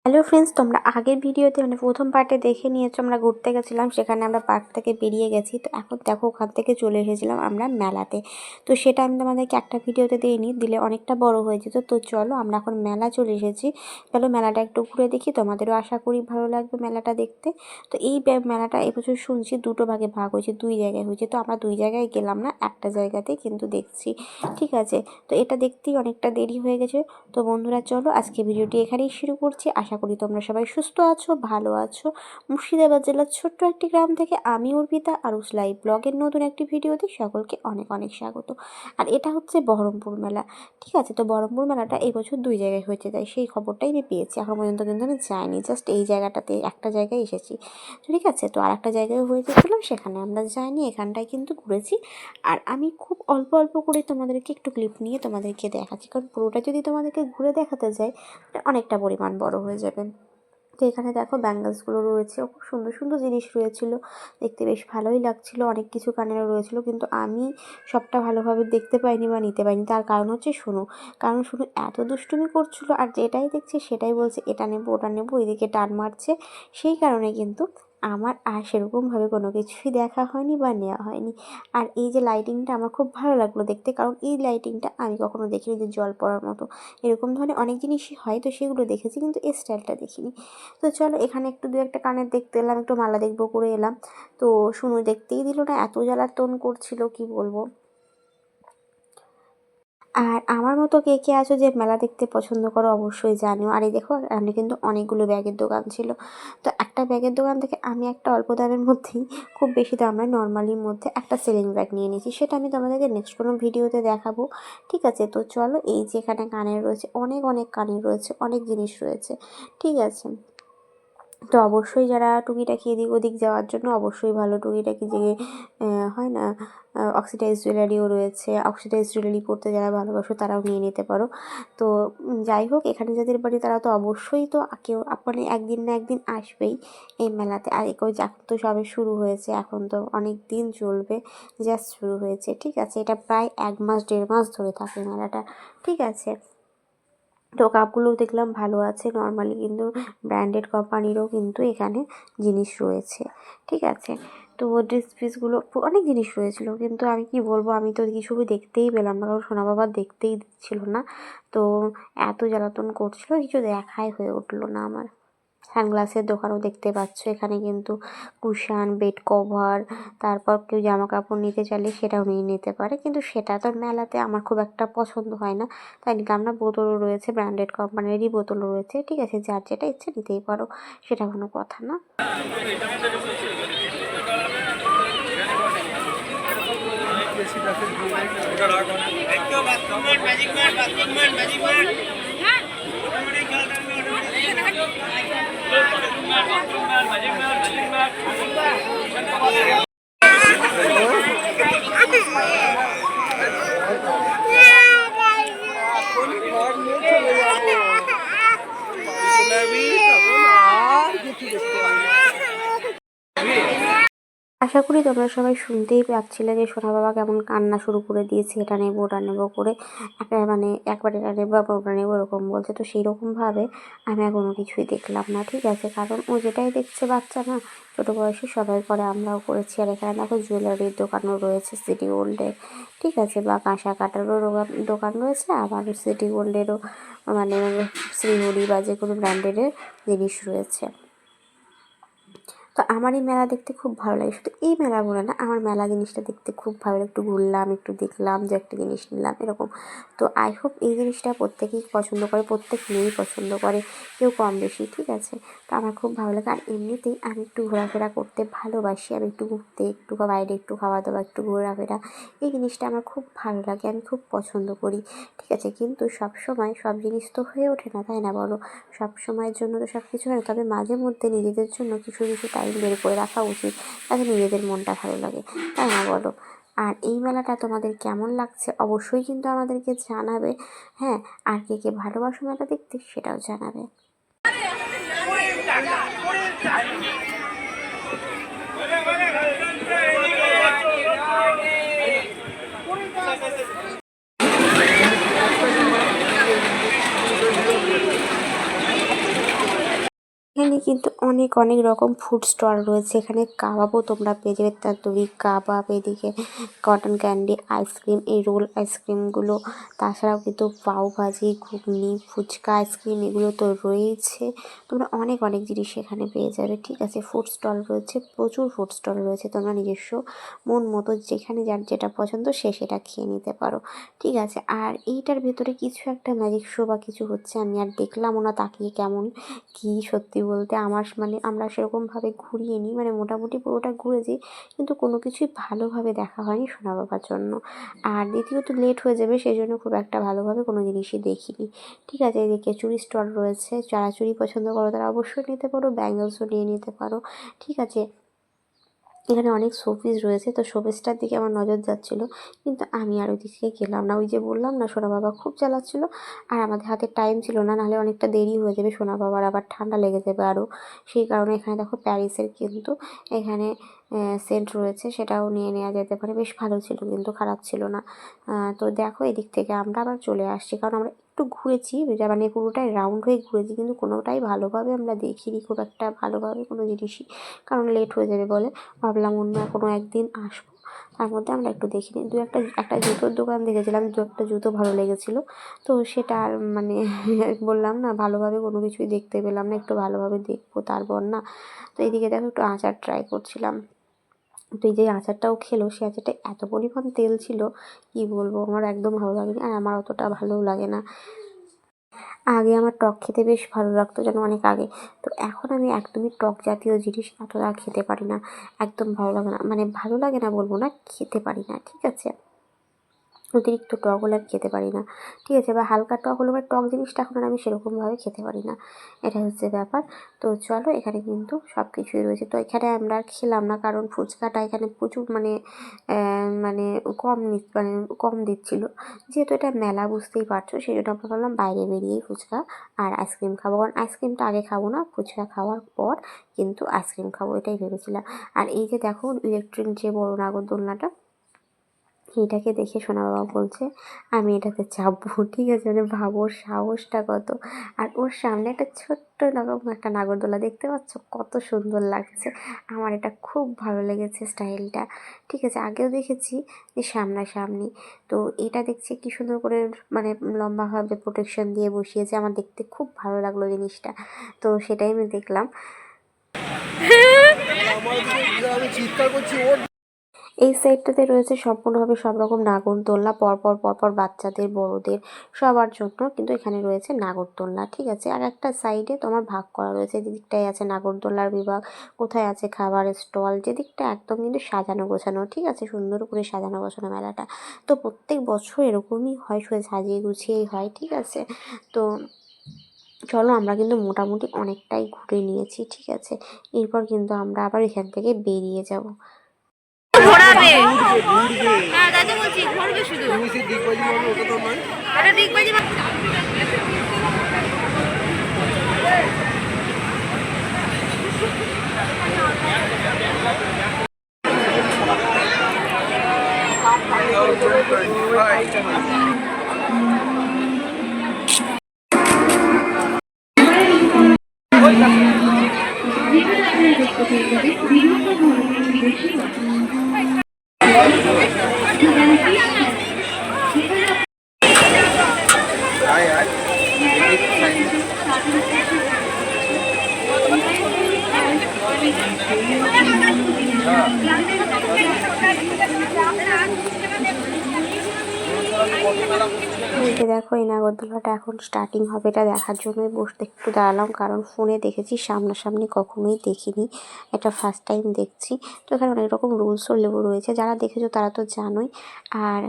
Hello friends, তোমরা আগের ভিডিওতে প্রথম পার্টে দেখে নিয়েছো আমরা ঘুরতে গেছিলাম, সেখানে আমরা পার্ক থেকে বেরিয়ে গেছি। তো এখন দেখো ওখান থেকে চলে এসেছিলাম আমরা মেলাতে। তো সেটা আমি তোমাদেরকে একটা ভিডিওতে দিলে অনেকটা বড় হয়ে যেত। তো চলো আমরা এখন মেলা চলে এসেছি, চলো মেলাটা একটু ঘুরে দেখি, তোমাদেরও আশা করি ভালো লাগবে মেলাটা দেখতে। তো এই মেলাটা এবছর শুনছি দুটো ভাগে ভাগ হয়েছে, দুই জায়গায় হয়েছে। তো আমরা দুই জায়গায় গেলাম না, একটা জায়গাতেই কিন্তু দেখছি, ঠিক আছে। তো এটা দেখতেই অনেকটা দেরি হয়ে গেছে। তো বন্ধুরা চলো আজকে ভিডিওটি এখানেই শুরু করছি। আশা করি তোমরা সবাই সুস্থ আছো, ভালো আছো। মুর্শিদাবাদ জেলার ছোট্ট একটি গ্রাম থেকে আমি অর্পিতা আরুস লাইভ ব্লগের নতুন একটি ভিডিওতে সকলকে অনেক অনেক স্বাগত। আর এটা হচ্ছে বহরমপুর মেলা, ঠিক আছে। তো বহরমপুর মেলাটা এবছর দুই জায়গায় হয়েছে, তাই সেই খবরটাই আমি পেয়েছি। এখন পর্যন্ত কিন্তু আমি যাইনি, জাস্ট এই জায়গাটাতে একটা জায়গায় এসেছি, ঠিক আছে। তো আর একটা জায়গায় হয়েছিল, সেখানে আমরা যাইনি, এখানটায় কিন্তু ঘুরেছি। আর আমি খুব অল্প অল্প করে তোমাদেরকে একটু ক্লিপ নিয়ে তোমাদেরকে দেখাচ্ছি, কারণ পুরোটা যদি তোমাদেরকে ঘুরে দেখাতে যাই অনেকটা পরিমাণ বড় হয়ে যাবে। তো এখানে দেখো ব্যাঙ্গলসগুলো রয়েছে, খুব সুন্দর সুন্দর জিনিস রয়েছিল, দেখতে বেশ ভালোই লাগছিল। অনেক কিছু কানেরও রয়েছিল, কিন্তু আমি সবটা ভালোভাবে দেখতে পাইনি বা নিতে পারিনি। তার কারণ হচ্ছে কারণ শুনু এত দুষ্টুমি করছিল, আর যেটাই দেখছে সেটাই বলছে এটা নেবো ওটা নেবো, এদিকে টান মারছে। সেই কারণে কিন্তু আমার আর সেরকমভাবে কোনো কিছুই দেখা হয়নি বা নেওয়া হয়নি। আর এই যে লাইটিংটা আমার খুব ভালো লাগলো দেখতে, কারণ এই লাইটিংটা আমি কখনো দেখিনি, যে জল পড়ার মতো এরকম ধরনের অনেক জিনিসই হয়, তো সেগুলো দেখেছি কিন্তু এই স্টাইলটা দেখিনি। তো চলো এখানে একটু দু একটা কানের দেখতে এলাম, একটু মালা দেখবো করে এলাম। তো শুনো দেখতেই দিল না, এত জ্বালাতন করছিল কি বলবো। আর আমার মতো কে কে আছো যে মেলা দেখতে পছন্দ করো অবশ্যই জানিও। আর এই দেখো এখানে কিন্তু অনেকগুলো ব্যাগের দোকান ছিল। তো একটা ব্যাগের দোকান থেকে আমি একটা অল্প দামের মধ্যেই, খুব বেশি দাম নয়, নর্মালির মধ্যে একটা সেলিং ব্যাগ নিয়ে নিয়েছি। সেটা আমি তোমাদেরকে নেক্সট কোনো ভিডিওতে দেখাবো, ঠিক আছে। তো চলো এই যে এখানে কানের রয়েছে, অনেক অনেক কানের রয়েছে, অনেক জিনিস রয়েছে, ঠিক আছে। তো অবশ্যই যারা টুকিটাকি এদিক ওদিক যাওয়ার জন্য অবশ্যই ভালো, টুকিটাকি যে হয় না, অক্সিডাইজ জুয়েলারিও রয়েছে। অক্সিডাইজ জুয়েলারি পরতে যারা ভালোবাসো তারাও নিয়ে নিতে পারো। তো যাই হোক, এখানে যাদের বাড়ি তারা তো অবশ্যই তো কেউ মানে একদিন না একদিন আসবেই এই মেলাতে। আর এখন তো সবে শুরু হয়েছে, এখন তো অনেক দিন চলবে, জাস্ট শুরু হয়েছে, ঠিক আছে। এটা প্রায় 1 মাস 1.5 মাস ধরে থাকে মেলাটা, ঠিক আছে। তো কাপগুলোও দেখলাম ভালো আছে, নর্মালি কিন্তু ব্র্যান্ডেড কোম্পানিরও কিন্তু এখানে জিনিস রয়েছে, ঠিক আছে। তো ড্রেস পিসগুলো অনেক জিনিস রয়েছিল, কিন্তু আমি কি বলবো, আমি তো কিছুই দেখতেই পেলাম না, কারণ সোনা বাবা দেখতেই দিচ্ছিল না। তো এত জ্বালাতন করছিল, কিছু দেখাই হয়ে উঠলো না আমার। সানগ্লাসের দোকানও দেখতে পাচ্ছ এখানে, কিন্তু কুশান, বেড কভার, তারপর কেউ জামা কাপড় নিতে চাইলে সেটাও নিয়ে নিতে পারে, কিন্তু সেটা তো মেলাতে আমার খুব একটা পছন্দ হয় না। তাই নিলাম না। বোতলও রয়েছে, ব্র্যান্ডেড কোম্পানিরই বোতলও রয়েছে, ঠিক আছে। যার যেটা ইচ্ছে নিতেই পারো, সেটা কোনো কথা না। আশা করি তোমরা সবাই শুনতেই পাচ্ছিলে যে সোনা বাবা কেমন কান্না শুরু করে দিয়েছে, এটা নেবো ওটা নেবো করে। মানে একবার এটা নেবো আবার ওটা নেবো এরকম বলছে। তো সেই রকমভাবে আমি আর কোনো কিছুই দেখলাম না, ঠিক আছে। কারণ ও যেটাই দেখছে, বাচ্চা না, ছোটো বয়সে সবাই করে, আমরাও করেছি। আর এখানে দেখো জুয়েলারির দোকানও রয়েছে সিটি গোল্ডের, ঠিক আছে, বা কাঁসা কাটারও দোকান রয়েছে, আবার সিটি গোল্ডেরও মানে শ্রীহরি বা যে কোনো ব্র্যান্ডের জিনিস রয়েছে। তো আমার এই মেলা দেখতে খুব ভালো লাগে। শুধু এই মেলা বলে না, আমার মেলা জিনিসটা দেখতে খুব ভালো লাগে। একটু ঘুরলাম, একটু দেখলাম, যে একটা জিনিস নিলাম এরকম। তো আই হোপ এই জিনিসটা প্রত্যেকেই পছন্দ করে, প্রত্যেক মেয়েই পছন্দ করে, কেউ কম বেশি, ঠিক আছে। তো আমার খুব ভালো লাগে। আর এমনিতেই আমি একটু ঘোরাফেরা করতে ভালোবাসি, আমি একটু ঘুরতে, একটু বাইরে, একটু খাওয়া দাওয়া, একটু ঘোরাফেরা, এই জিনিসটা আমার খুব ভালো লাগে, আমি খুব পছন্দ করি, ঠিক আছে। কিন্তু সব সময় সব জিনিস তো হয়ে ওঠে না, তাই না বলো? সব সময়ের জন্য তো সব কিছু হয় না, তবে মাঝে মধ্যে নিজেদের জন্য কিছু কিছু টাইম বের করে রাখা উচিত, তাতে নিজেদের মনটা ভালো লাগে, তাই না বলো? আর এই মেলাটা তোমাদের কেমন লাগছে অবশ্যই কিন্তু আমাদেরকে জানাবে, হ্যাঁ। আর কে কে ভালোবাসো মেলা দেখতে সেটাও জানাবে। কিন্তু অনেক অনেক রকম ফুড স্টল রয়েছে। এখানে কাবাবও তোমরা পেয়ে যাবে, তন্দুরি কাবাব, এদিকে কটন ক্যান্ডি, আইসক্রিম, এই রোল আইসক্রিমগুলো, তাছাড়াও কিন্তু পাওভাজি, ঘুগনি, ফুচকা আইসক্রিম এগুলো তো রয়েছে। তোমরা অনেক অনেক জিনিস এখানে পেয়ে যাবে, ঠিক আছে। ফুড স্টল রয়েছে, প্রচুর ফুড স্টল রয়েছে, তোমরা নিজস্ব মন মতো যেখানে যার যেটা পছন্দ সে সেটা খেয়ে নিতে পারো, ঠিক আছে। আর এইটার ভেতরে কিছু একটা ম্যাজিক শো বা কিছু হচ্ছে, আমি আর দেখলামও না তাকিয়ে কেমন কি। সত্যি বলতে আমার মানে আমরা সেরকমভাবে ঘুরিয়ে নিই, মানে মোটামুটি পুরোটা ঘুরেছি, কিন্তু কোনো কিছুই ভালোভাবে দেখা হয়নি সোনা বাবার জন্য। আর দ্বিতীয়ত লেট হয়ে যাবে, সেই জন্য খুব একটা ভালোভাবে কোনো জিনিসই দেখিনি, ঠিক আছে। এদিকে চুড়ি স্টল রয়েছে, যারা চুড়ি পছন্দ করো তারা অবশ্যই নিতে পারো, ব্যাঙ্গলসও নিয়ে নিতে পারো, ঠিক আছে। এখানে অনেক শোপিস রয়েছে, তো শোপিসটার দিকে আমার নজর যাচ্ছিলো, কিন্তু আমি আর ওই দিকে গেলাম না। ওই যে বললাম না, সোনা বাবা খুব জ্বালাচ্ছিলো, আর আমাদের হাতে টাইম ছিল না, নাহলে অনেকটা দেরি হয়ে যাবে, সোনা বাবার আবার ঠান্ডা লেগে যাবে আরও। সেই কারণে এখানে দেখো প্যারিসের কিন্তু এখানে সেন্ট রয়েছে, সেটাও নিয়ে নেওয়া যেতে পারে, বেশ ভালো ছিল কিন্তু খারাপ ছিল না। তো দেখো এদিক থেকে আমরা আবার চলে আসছি, কারণ আমরা একটু ঘুরেছি, মানে পুরোটাই রাউন্ড হয়ে ঘুরেছি, কিন্তু কোনোটাই ভালোভাবে আমরা দেখিনি, খুব একটা ভালোভাবে কোনো জিনিসই, কারণ লেট হয়ে যাবে বলে ভাবলাম অন্য কোনো একদিন আসবো। তার মধ্যে আমরা একটু দেখিনি, একটা জুতোর দোকান দেখেছিলাম, একটা জুতো ভালো লেগেছিলো, তো সেটা আর মানে বললাম না ভালোভাবে কোনো কিছুই দেখতে পেলাম না, একটু ভালোভাবে দেখবো তারপর না। তো এইদিকে দেখো একটু আচার ট্রাই করছিলাম, তো এই যে আচারটাও খেলো, সে আচারটা এত পরিমাণ তেল ছিল কি বলবো, আমার একদম ভালো লাগেনি, আর আমার অতটা ভালোও লাগে না। আগে আমার টক খেতে বেশ ভালো লাগতো, যেন অনেক আগে, তো এখন আমি একদমই টক জাতীয় জিনিস এতটা খেতে পারি না, একদম ভালো লাগে না, মানে ভালো লাগে না বলবো না, খেতে পারি না, ঠিক আছে। অতিরিক্ত টক হলে আর খেতে পারি না, ঠিক আছে, বা হালকা টক হলে বা টক জিনিসটা এখন আর আমি সেরকমভাবে খেতে পারি না, এটা হচ্ছে ব্যাপার। তো চলো এখানে কিন্তু সব কিছুই রয়েছে, তো এখানে আমরা আর খেলাম না, কারণ ফুচকাটা এখানে প্রচুর মানে মানে মানে কম দিচ্ছিলো, যেহেতু এটা মেলা বুঝতেই পারছো, সেই জন্য আমরা ভাবলাম বাইরে বেরিয়েই ফুচকা আর আইসক্রিম খাবো, কারণ আইসক্রিমটা আগে খাবো না, ফুচকা খাওয়ার পর কিন্তু আইসক্রিম খাবো, এটাই ভেবেছিলাম। আর এই যে দেখো ইলেকট্রিক যে বড় নাগরদোলনাটা, এটাকে দেখে সোনা বাবা বলছে আমি এটাতে চাপবো, ঠিক আছে, মানে ভাবো সাহসটা কত। আর ওর সামনে একটা ছোট্ট রকম একটা নাগরদোলা দেখতে পাচ্ছ, কত সুন্দর লাগছে, আমার এটা খুব ভালো লেগেছে স্টাইলটা, ঠিক আছে। আগেও দেখেছি যে সামনাসামনি, তো এটা দেখছি কি সুন্দর করে মানে লম্বাভাবে প্রোটেকশন দিয়ে বসিয়েছে, আমার দেখতে খুব ভালো লাগলো জিনিসটা, তো সেটাই আমি দেখলাম। চিৎকার করছি, এই সাইডটাতে রয়েছে সম্পূর্ণভাবে সব রকম নাগরদোলনা, পরপর বাচ্চাদের, বড়দের, সবার জন্য কিন্তু এখানে রয়েছে নাগরদোলনা, ঠিক আছে। আর একটা সাইডে তোমার ভাগ করা রয়েছে, যেদিকটায় আছে নাগরদোলনার বিভাগ, কোথায় আছে খাবারের স্টল, যেদিকটা একদম কিন্তু সাজানো গোছানো, ঠিক আছে, সুন্দর করে সাজানো গোছানো মেলাটা। তো প্রত্যেক বছর এরকমই হয়, সাজিয়ে গুছিয়েই হয়, ঠিক আছে। তো চলো আমরা কিন্তু মোটামুটি অনেকটাই ঘুরে নিয়েছি, ঠিক আছে, এরপর কিন্তু আমরা আবার এখান থেকে বেরিয়ে যাব। ঘোরাবে, হ্যাঁ তাই তো বলছি, ঘুরবে শুধু, এটা ডিগবাজি এই যে দেখো এই নাগরদোলাটা এখন স্টার্টিং হবে, এটা দেখার জন্যই বসতে একটু দাঁড়ালাম, কারণ ফোনে দেখেছি, সামনাসামনি কখনোই দেখিনি, এটা ফার্স্ট টাইম দেখছি। তো এখানে অনেক রকম রুলসও রয়েছে, যারা দেখেছো তারা তো জানোই, আর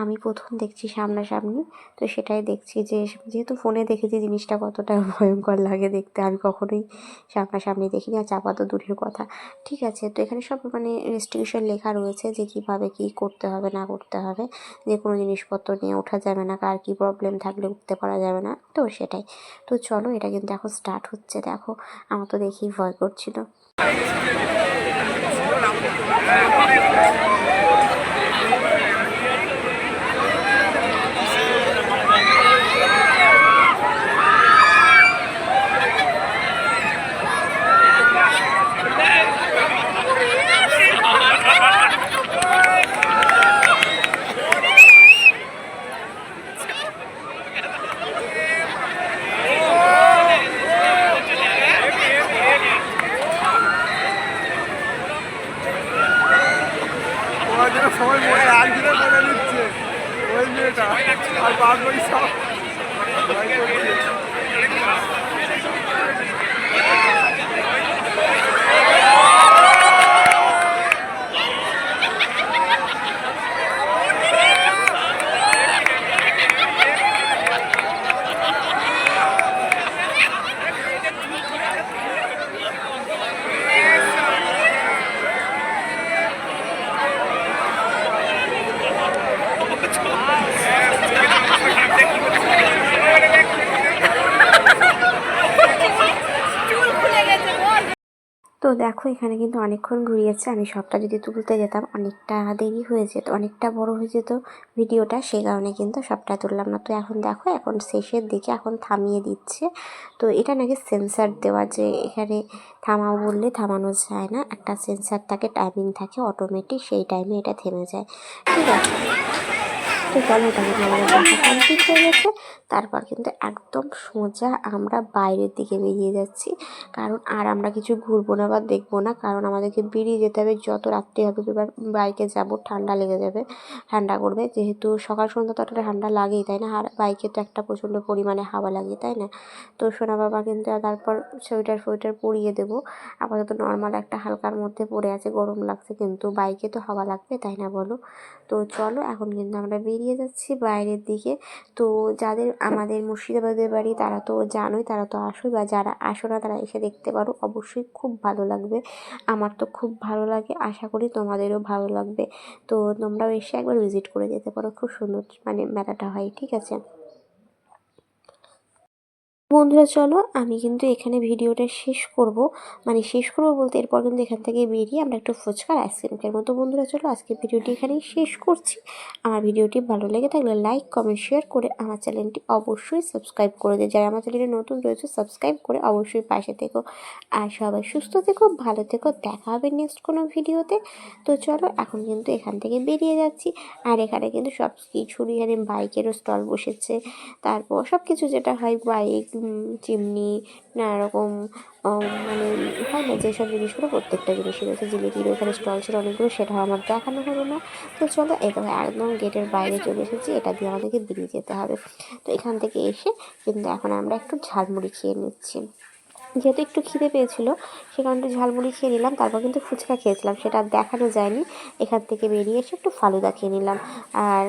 আমি প্রথম দেখছি সামনাসামনি, তো সেটাই দেখছি যে যেহেতু ফোনে দেখেছি জিনিসটা কতটা ভয়ঙ্কর লাগে দেখতে, আমি কখনোই সামনাসামনি দেখিনি, আর চাপা তো দূরের কথা, ঠিক আছে। তো এখানে সব মানে রেস্ট্রিকশন লেখা রয়েছে যে কীভাবে কী করতে হবে না করতে হবে, যে কোনো জিনিসপত্র নিয়ে ওঠা যাবে না, কার কী প্রবলেম থাকলে উঠতে পারা যাবে না, তো সেটাই। তো চলো এটা কিন্তু এখন স্টার্ট হচ্ছে, দেখো আমার তো দেখেই ভয় করছিল। এটা আর বাদ বাকি সব তো দেখো এখানে কিন্তু অনেকক্ষণ ঘুরিয়েছে, আমি সবটা যদি তুলতে যেতাম অনেকটা দেরি হয়ে যেত, অনেকটা বড় হয়ে যেত ভিডিওটা, সেই কারণে কিন্তু সবটা তুললাম না। তো এখন দেখো এখন শেষের দিকে এখন থামিয়ে দিচ্ছে। তো এটা নাকি সেন্সার দেওয়া, যে এখানে থামাও বললে থামানো যায় না, একটা সেন্সার থাকে, টাইমিং থাকে অটোমেটিক, সেই টাইমে এটা থেমে যায়, ঠিক আছে। তো চলো এটা কিন্তু আমাদের দেখা কমপ্লিট হয়ে গেছে। তারপর কিন্তু একদম সোজা আমরা বাইরের দিকে বেরিয়ে যাচ্ছি, কারণ আর আমরা কিছু ঘুরবো না বা দেখবো না, কারণ আমাদেরকে বেরিয়ে যেতে হবে। যত রাত্রি হবে এবার বাইকে যাব, ঠান্ডা লেগে যাবে, ঠান্ডা করবে, যেহেতু সকাল সন্ধ্যা তো একটা ঠান্ডা লাগেই, তাই না, আর বাইকে তো একটা প্রচণ্ড পরিমাণে হাওয়া লাগে, তাই না। তো সোনা বাবা কিন্তু তারপর সোয়েটার পরিয়ে দেবো, আপাতত নর্মাল একটা হালকার মধ্যে পরে আছে, গরম লাগছে, কিন্তু বাইকে তো হাওয়া লাগবে, তাই না বলো। তো চলো এখন কিন্তু আমরা বেরিয়ে যাচ্ছি বাইরের দিকে। তো যাদের আমাদের মুর্শিদাবাদের বাড়ি তারা তো জানোই, তারা তো আসো, বা যারা আসো না তারা এসে দেখতে পারো, অবশ্যই খুব ভালো লাগবে। আমার তো খুব ভালো লাগে, আশা করি তোমাদেরও ভালো লাগবে। তো তোমরাও এসে একবার ভিজিট করে যেতে পারো, খুব সুন্দর মানে মেলাটা হয়, ঠিক আছে। বন্ধুরা চলো আমি কিন্তু এখানে ভিডিওটা শেষ করব, মানে শেষ করবো বলতে এরপর কিন্তু এখান থেকে বেরিয়ে আমরা একটু ফুচকার আইসক্রিম খেয়ে মতো। বন্ধুরা চলো আজকে ভিডিওটি এখানেই শেষ করছি। আমার ভিডিওটি ভালো লেগে থাকলে লাইক কমেন্ট শেয়ার করে আমার চ্যানেলটি অবশ্যই সাবস্ক্রাইব করে দিও, যারা আমার চ্যানেলে নতুন রয়েছে সাবস্ক্রাইব করে অবশ্যই পাশে থেকো। আর সবাই সুস্থ থেকো, ভালো থেকো, দেখা হবে নেক্সট কোনো ভিডিওতে। তো চলো এখন কিন্তু এখান থেকে বেরিয়ে যাচ্ছি। আর এখানে কিন্তু সব কিছুরই, এখানে বাইকেরও স্টল বসেছে, তারপর সব কিছু যেটা হয় বাইক, চিমনি, নানা রকম মানে হয় না যেসব জিনিসগুলো, প্রত্যেকটা জিনিসই রয়েছে। জিলিপিরও এখানে স্টল ছিল অনেকগুলো, সেটাও আমার দেখানো হলো না। তো চলো এটা একদম গেটের বাইরে চলে এসেছি, এটা দিয়ে আমাদেরকে বেরিয়ে যেতে হবে। তো এখান থেকে এসে কিন্তু এখন আমরা একটু ঝালমুড়ি খেয়ে নিচ্ছি, যেহেতু একটু খিদে পেয়েছিলো সে কারণে একটু ঝালমুড়ি খেয়ে নিলাম। তারপর কিন্তু ফুচকা খেয়েছিলাম, সেটা আর দেখানো যায়নি। এখান থেকে বেরিয়ে এসে একটু ফালুদা খেয়ে নিলাম, আর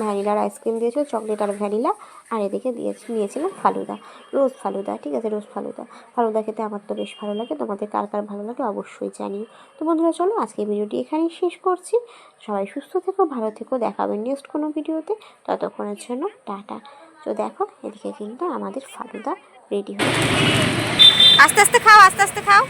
ভ্যানিলার আইসক্রিম দিয়েছিল, চকলেট আর ভ্যানিলা, আর এদিকে নিয়েছিলাম ফালুদা, রোজ ফালুদা, ঠিক আছে, রোজ ফালুদা খেতে আমার তো বেশ ভালো লাগে। তোমাদের কার কার ভালো লাগে অবশ্যই জানিও। তো বন্ধুরা চলো আজকে ভিডিওটি এখানেই শেষ করছি। সবাই সুস্থ থেকো, ভালো থেকো, দেখা হবে নেক্সট কোনো ভিডিওতে। ততক্ষণের জন্য টাটা। তো দেখো এদিকে কিন্তু আমাদের ফালুদা রেডি হয়ে আস্তে আস্তে খাও, আস্তে আস্তে খাও।